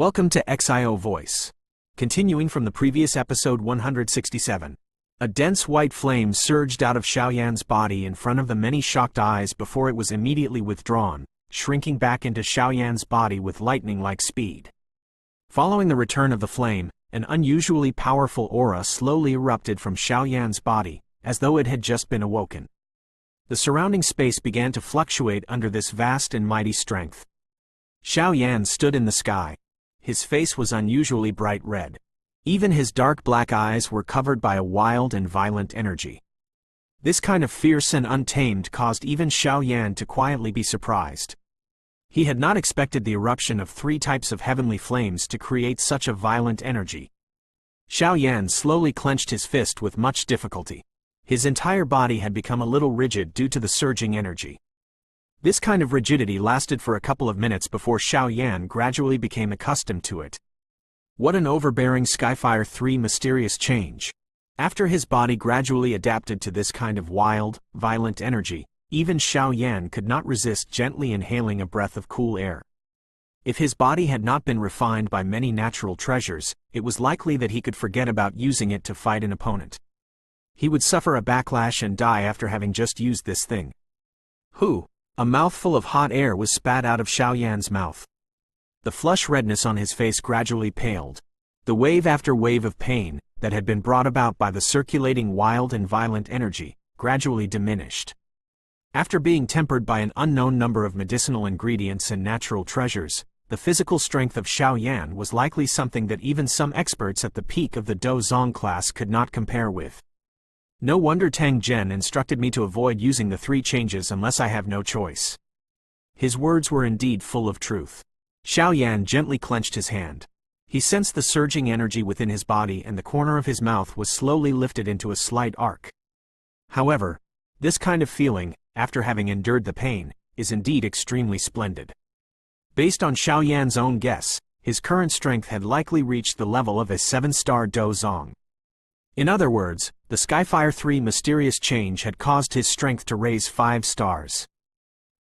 Welcome to Xiao Voice. Continuing from the previous episode 167. A dense white flame surged out of Xiaoyan's body in front of the many shocked eyes before it was immediately withdrawn, shrinking back into Xiaoyan's body with lightning-like speed. Following the return of the flame, an unusually powerful aura slowly erupted from Xiaoyan's body, as though it had just been awoken. The surrounding space began to fluctuate under this vast and mighty strength. Xiaoyan stood in the sky. His face was unusually bright red. Even his dark black eyes were covered by a wild and violent energy. This kind of fierce and untamed caused even Xiaoyan to quietly be surprised. He had not expected the eruption of 3 types of heavenly flames to create such a violent energy. Xiaoyan slowly clenched his fist with much difficulty. His entire body had become a little rigid due to the surging energy. This kind of rigidity lasted for a couple of minutes before Xiaoyan gradually became accustomed to it. What an overbearing Skyfire 3 mysterious change! After his body gradually adapted to this kind of wild, violent energy, even Xiaoyan could not resist gently inhaling a breath of cool air. If his body had not been refined by many natural treasures, it was likely that he could forget about using it to fight an opponent. He would suffer a backlash and die after having just used this thing. Whew! A mouthful of hot air was spat out of Xiaoyan's mouth. The flush redness on his face gradually paled. The wave after wave of pain, that had been brought about by the circulating wild and violent energy, gradually diminished. After being tempered by an unknown number of medicinal ingredients and natural treasures, the physical strength of Xiaoyan was likely something that even some experts at the peak of the Dozong class could not compare with. No wonder Tang Zhen instructed me to avoid using the 3 changes unless I have no choice. His words were indeed full of truth. Xiaoyan gently clenched his hand. He sensed the surging energy within his body and the corner of his mouth was slowly lifted into a slight arc. However, this kind of feeling, after having endured the pain, is indeed extremely splendid. Based on Xiaoyan's own guess, his current strength had likely reached the level of a 7-star Dozong. In other words, the Skyfire 3 mysterious change had caused his strength to raise 5 stars.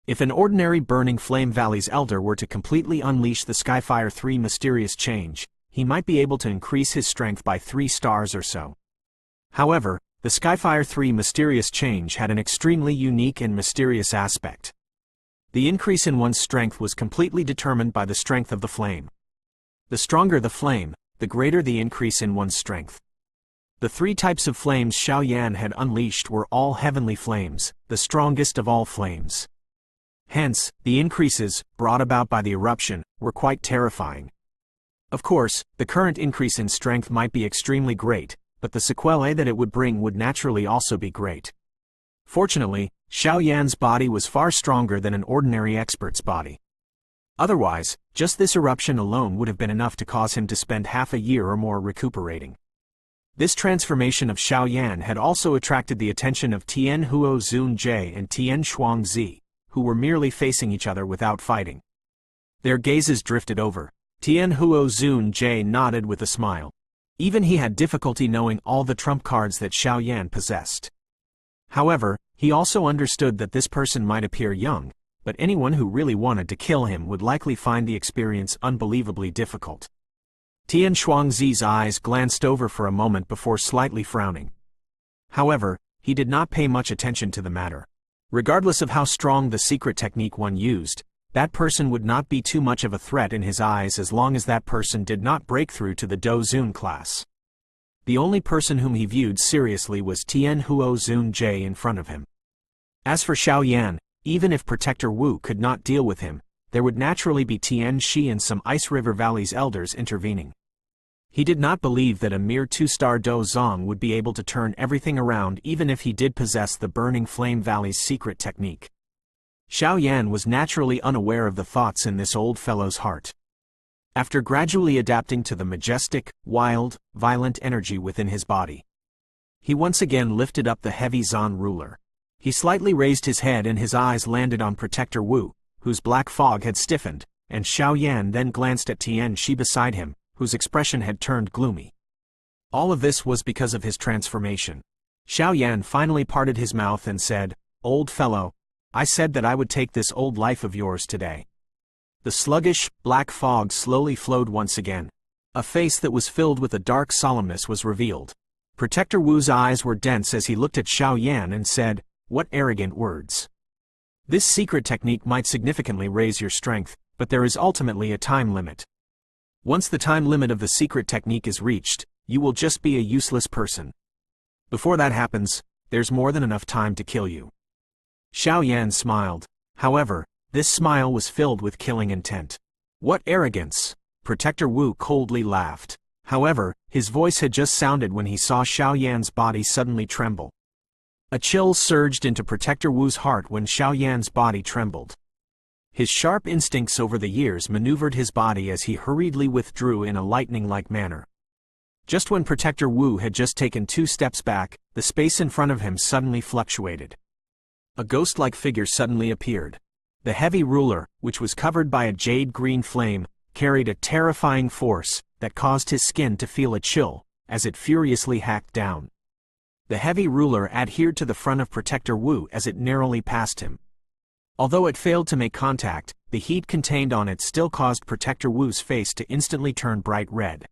If an ordinary Burning Flame Valley's Elder were to completely unleash the Skyfire 3 mysterious change, he might be able to increase his strength by 3 stars or so. However, the Skyfire 3 mysterious change had an extremely unique and mysterious aspect. The increase in one's strength was completely determined by the strength of the flame. The stronger the flame, the greater the increase in one's strength. The 3 types of flames Xiaoyan had unleashed were all heavenly flames, the strongest of all flames. Hence, the increases, brought about by the eruption, were quite terrifying. Of course, the current increase in strength might be extremely great, but the sequelae that it would bring would naturally also be great. Fortunately, Xiaoyan's body was far stronger than an ordinary expert's body. Otherwise, just this eruption alone would have been enough to cause him to spend half a year or more recuperating. This transformation of Xiaoyan had also attracted the attention of Tian Huo Zun Jie and Tian Shuang Zi, who were merely facing each other without fighting. Their gazes drifted over. Tian Huo Zun Jie nodded with a smile. Even he had difficulty knowing all the trump cards that Xiaoyan possessed. However, he also understood that this person might appear young, but anyone who really wanted to kill him would likely find the experience unbelievably difficult. Tian Shuangzi's eyes glanced over for a moment before slightly frowning. However, he did not pay much attention to the matter. Regardless of how strong the secret technique one used, that person would not be too much of a threat in his eyes as long as that person did not break through to the Dozun class. The only person whom he viewed seriously was Tian Huo Zun Jie in front of him. As for Xiaoyan, even if Protector Wu could not deal with him, there would naturally be Tian Shi and some Ice River Valley's elders intervening. He did not believe that a mere 2-star Dozong would be able to turn everything around even if he did possess the Burning Flame Valley's secret technique. Xiaoyan was naturally unaware of the thoughts in this old fellow's heart. After gradually adapting to the majestic, wild, violent energy within his body, he once again lifted up the heavy Zan ruler. He slightly raised his head and his eyes landed on Protector Wu, whose black fog had stiffened, and Xiaoyan then glanced at Tian Shi beside him, whose expression had turned gloomy. All of this was because of his transformation. Xiaoyan finally parted his mouth and said, "Old fellow, I said that I would take this old life of yours today. The sluggish, black fog slowly flowed once again. A face that was filled with a dark solemnness was revealed. Protector Wu's eyes were dense as he looked at Xiao and said, "What arrogant words. This secret technique might significantly raise your strength, but there is ultimately a time limit. Once the time limit of the secret technique is reached, you will just be a useless person. Before that happens, there's more than enough time to kill you." Xiao smiled. However, this smile was filled with killing intent. "What arrogance!" Protector Wu coldly laughed. However, his voice had just sounded when he saw Xiao body suddenly tremble. A chill surged into Protector Wu's heart when Xiao body trembled. His sharp instincts over the years maneuvered his body as he hurriedly withdrew in a lightning-like manner. Just when Protector Wu had just taken 2 steps back, the space in front of him suddenly fluctuated. A ghost-like figure suddenly appeared. The heavy ruler, which was covered by a jade-green flame, carried a terrifying force that caused his skin to feel a chill as it furiously hacked down. The heavy ruler adhered to the front of Protector Wu as it narrowly passed him. Although it failed to make contact, the heat contained on it still caused Protector Wu's face to instantly turn bright red.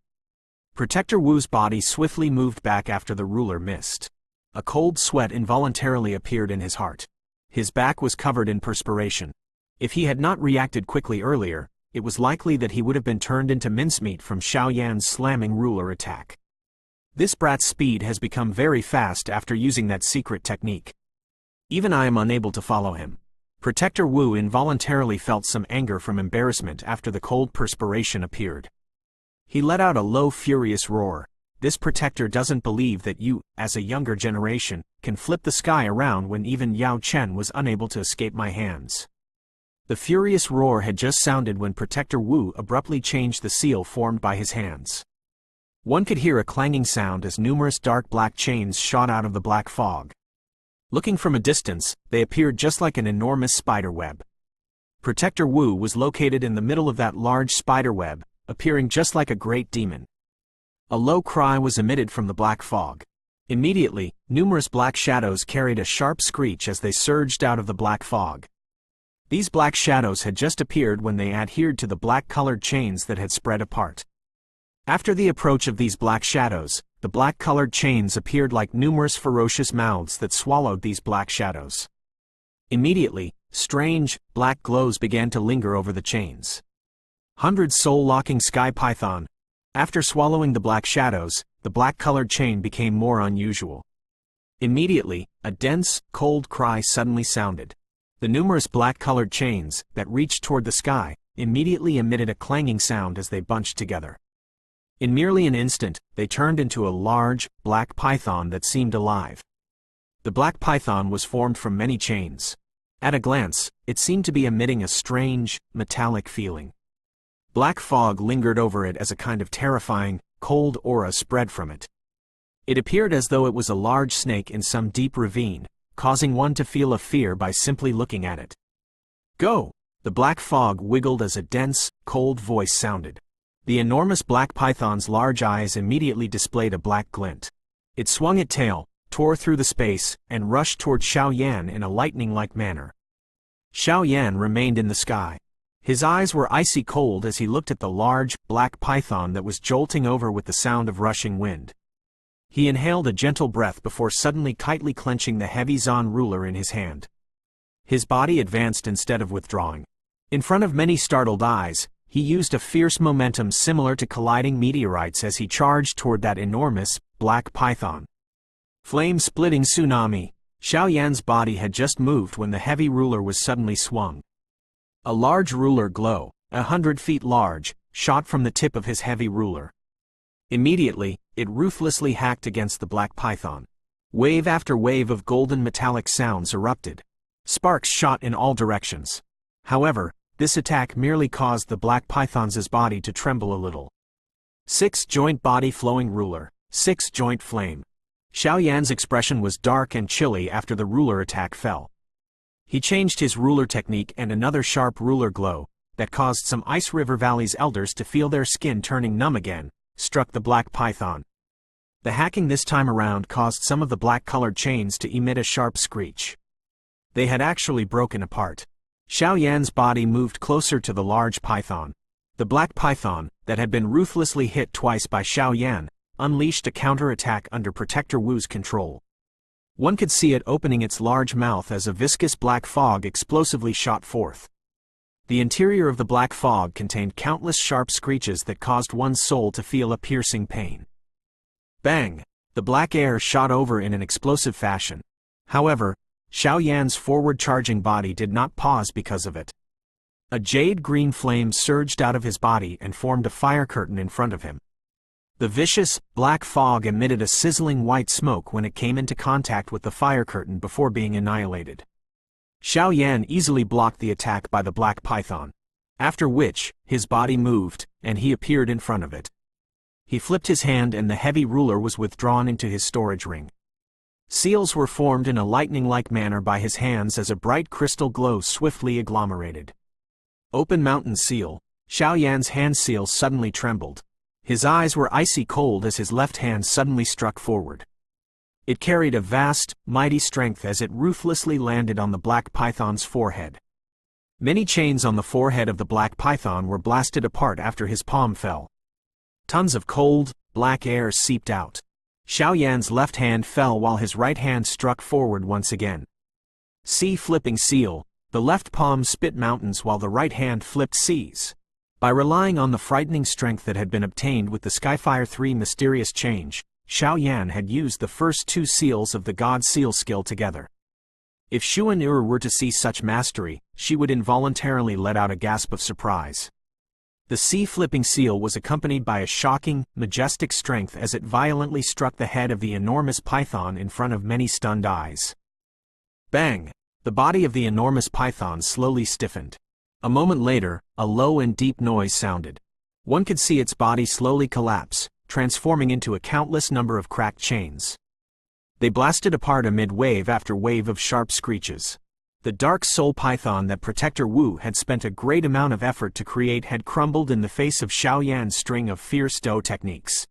Protector Wu's body swiftly moved back after the ruler missed. A cold sweat involuntarily appeared in his heart. His back was covered in perspiration. If he had not reacted quickly earlier, it was likely that he would have been turned into mincemeat from Xiao slamming ruler attack. This brat's speed has become very fast after using that secret technique. Even I am unable to follow him. Protector Wu involuntarily felt some anger from embarrassment after the cold perspiration appeared. He let out a low furious roar. This protector doesn't believe that you, as a younger generation, can flip the sky around when even Yao Chen was unable to escape my hands. The furious roar had just sounded when Protector Wu abruptly changed the seal formed by his hands. One could hear a clanging sound as numerous dark black chains shot out of the black fog. Looking from a distance, they appeared just like an enormous spider web. Protector Wu was located in the middle of that large spider web, appearing just like a great demon. A low cry was emitted from the black fog. Immediately, numerous black shadows carried a sharp screech as they surged out of the black fog. These black shadows had just appeared when they adhered to the black-colored chains that had spread apart. After the approach of these black shadows, the black-colored chains appeared like numerous ferocious mouths that swallowed these black shadows. Immediately, strange, black glows began to linger over the chains. 100 soul-locking sky python. After swallowing the black shadows, the black-colored chain became more unusual. Immediately, a dense, cold cry suddenly sounded. The numerous black-colored chains, that reached toward the sky, immediately emitted a clanging sound as they bunched together. In merely an instant, they turned into a large, black python that seemed alive. The black python was formed from many chains. At a glance, it seemed to be emitting a strange, metallic feeling. Black fog lingered over it as a kind of terrifying, cold aura spread from it. It appeared as though it was a large snake in some deep ravine, causing one to feel a fear by simply looking at it. "Go!" The black fog wiggled as a dense, cold voice sounded. The enormous black python's large eyes immediately displayed a black glint. It swung its tail, tore through the space, and rushed toward Xiao in a lightning-like manner. Xiao remained in the sky. His eyes were icy cold as he looked at the large, black python that was jolting over with the sound of rushing wind. He inhaled a gentle breath before suddenly tightly clenching the heavy Zan ruler in his hand. His body advanced instead of withdrawing. In front of many startled eyes, he used a fierce momentum similar to colliding meteorites as he charged toward that enormous, black python. Flame-splitting tsunami. Xiao body had just moved when the heavy ruler was suddenly swung. A large ruler glow, 100 feet large, shot from the tip of his heavy ruler. Immediately, it ruthlessly hacked against the black python. Wave after wave of golden metallic sounds erupted. Sparks shot in all directions. However, this attack merely caused the black python's body to tremble a little. 6-joint body flowing ruler, 6-joint flame. Xiao expression was dark and chilly after the ruler attack fell. He changed his ruler technique and another sharp ruler glow, that caused some Ice River Valley's elders to feel their skin turning numb again, struck the black python. The hacking this time around caused some of the black-colored chains to emit a sharp screech. They had actually broken apart. Xiaoyan's body moved closer to the large python. The black python, that had been ruthlessly hit twice by Xiaoyan, unleashed a counterattack under Protector Wu's control. One could see it opening its large mouth as a viscous black fog explosively shot forth. The interior of the black fog contained countless sharp screeches that caused one's soul to feel a piercing pain. Bang! The black air shot over in an explosive fashion. However, Xiaoyan's forward-charging body did not pause because of it. A jade-green flame surged out of his body and formed a fire curtain in front of him. The vicious, black fog emitted a sizzling white smoke when it came into contact with the fire curtain before being annihilated. Xiaoyan easily blocked the attack by the black python, after which, his body moved, and he appeared in front of it. He flipped his hand and the heavy ruler was withdrawn into his storage ring. Seals were formed in a lightning-like manner by his hands as a bright crystal glow swiftly agglomerated. Open mountain seal. Xiaoyan's hand seal suddenly trembled. His eyes were icy cold as his left hand suddenly struck forward. It carried a vast, mighty strength as it ruthlessly landed on the black python's forehead. Many chains on the forehead of the black python were blasted apart after his palm fell. Tons of cold, black air seeped out. Xiaoyan's left hand fell while his right hand struck forward once again. Sea-flipping seal. The left palm spit mountains while the right hand flipped seas. By relying on the frightening strength that had been obtained with the Skyfire 3 mysterious change, Xiaoyan had used the first two seals of the God Seal skill together. If Xuan were to see such mastery, she would involuntarily let out a gasp of surprise. The sea-flipping seal was accompanied by a shocking, majestic strength as it violently struck the head of the enormous python in front of many stunned eyes. Bang! The body of the enormous python slowly stiffened. A moment later, a low and deep noise sounded. One could see its body slowly collapse, transforming into a countless number of cracked chains. They blasted apart amid wave after wave of sharp screeches. The dark soul python that Protector Wu had spent a great amount of effort to create had crumbled in the face of Xiaoyan's string of fierce Dou techniques.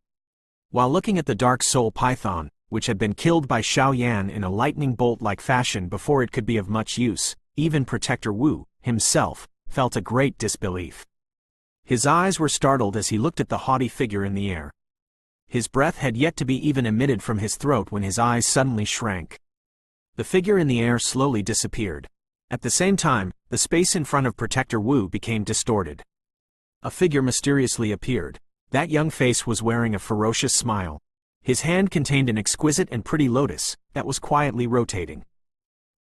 While looking at the dark soul python, which had been killed by Xiaoyan in a lightning bolt-like fashion before it could be of much use, even Protector Wu, himself, felt a great disbelief. His eyes were startled as he looked at the haughty figure in the air. His breath had yet to be even emitted from his throat when his eyes suddenly shrank. The figure in the air slowly disappeared. At the same time, the space in front of Protector Wu became distorted. A figure mysteriously appeared. That young face was wearing a ferocious smile. His hand contained an exquisite and pretty lotus that was quietly rotating.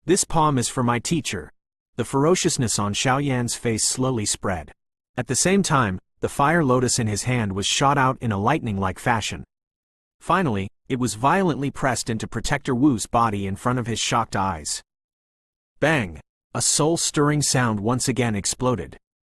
This palm is for my teacher. The ferociousness on Xiaoyan's face slowly spread. At the same time, the fire lotus in his hand was shot out in a lightning-like fashion. Finally, it was violently pressed into Protector Wu's body in front of his shocked eyes. Bang! A soul-stirring sound once again exploded.